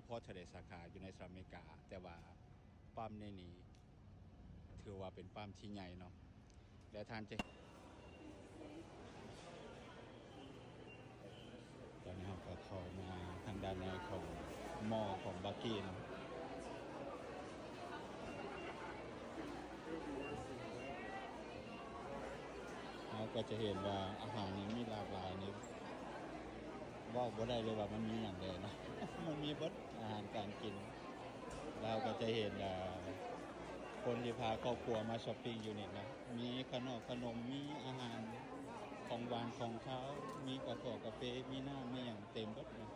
พอทะเลสาขาอยู่ในสหรัฐอเมริกาแต่ว่าปั๊มในนี้ถือว่าเป็นปั๊มที่ใหญ่เนาะและท่านจะตอนนี้เราก็เข้ามาทางด้านในของมอของบักกี้เนาะเราก็จะเห็นว่าอาหารนี้มีหลากหลายนี่ว่าบ่ได้เลยว่ามันมีอย่างใดเนาะ มันมีเบิดอาหารการกินเราก็จะเห็นคนที่พาครอบครัวมาช้อปปิ้งอยู่นี่นะมีขนมมีอาหารของหวานของข้าวมีกาแฟมีน้ำมีอย่างเต็มเบิดนะ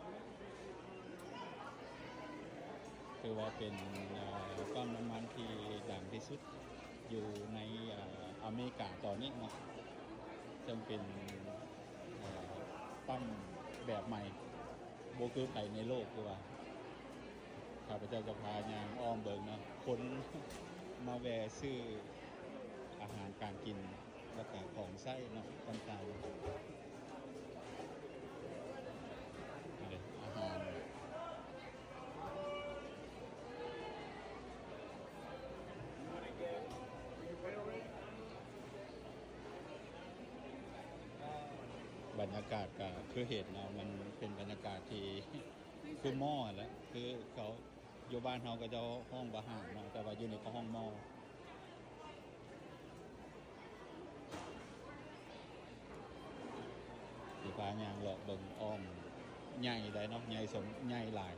ถือว่าเป็นปั๊มน้ำมันที่ดังที่สุดอยู่ในอเมริกาตอนนี้นะซึ่งเป็นปั๊มแบบใหม่โบคือไปในโลกคือว่าข้าพเจ้าจะพายางอ้อมเบิงนะคนมาแวะซื้ออาหารการกินแล้วก็ของไส้เนาะต่างๆนี่อาหารบรรยากาศก็คือเห็นเนาะมันเป็นบรรยากาศที่คือหม้อแหละคือเขาอยู่บ้านเขาก็จะห้องบะห่างเนาะแต่ว่าอยู่ในก็ห้องหม้อสีฟ้ายางหลอกเบิ่งอ้อมใหญ่ได้เนาะใหญ่สมใหญ่หลาย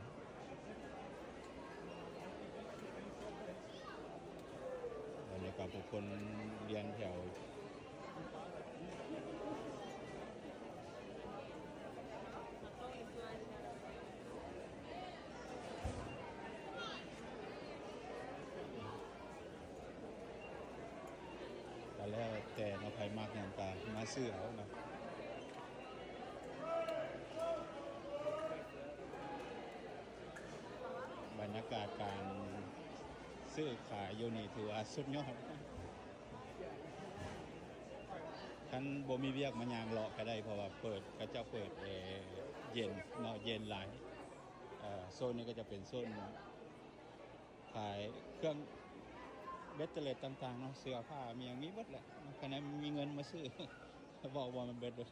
บรรยากาศผู้คนเรียนแถวแต่แล้วแต่เราใครมากอย่างตามาซื้อเอาเนาะบรรยากาศการซื้อขายอยู่นี่ถือว่าสุดยอดท่านบ่มีเวียกมันยางเลาะก็ได้เพราะว่าเปิดก็จะเปิดเย็นเนาะเย็นหลายโซนนี้ก็จะเป็นโซนขายเครื่องเบตเตอร์เลตต่างๆเนาะเสื้อผ้ามีอย่างนี้หมดแหละขณะมีเงินมาซื้อ บอกว่ามันเบิดเลย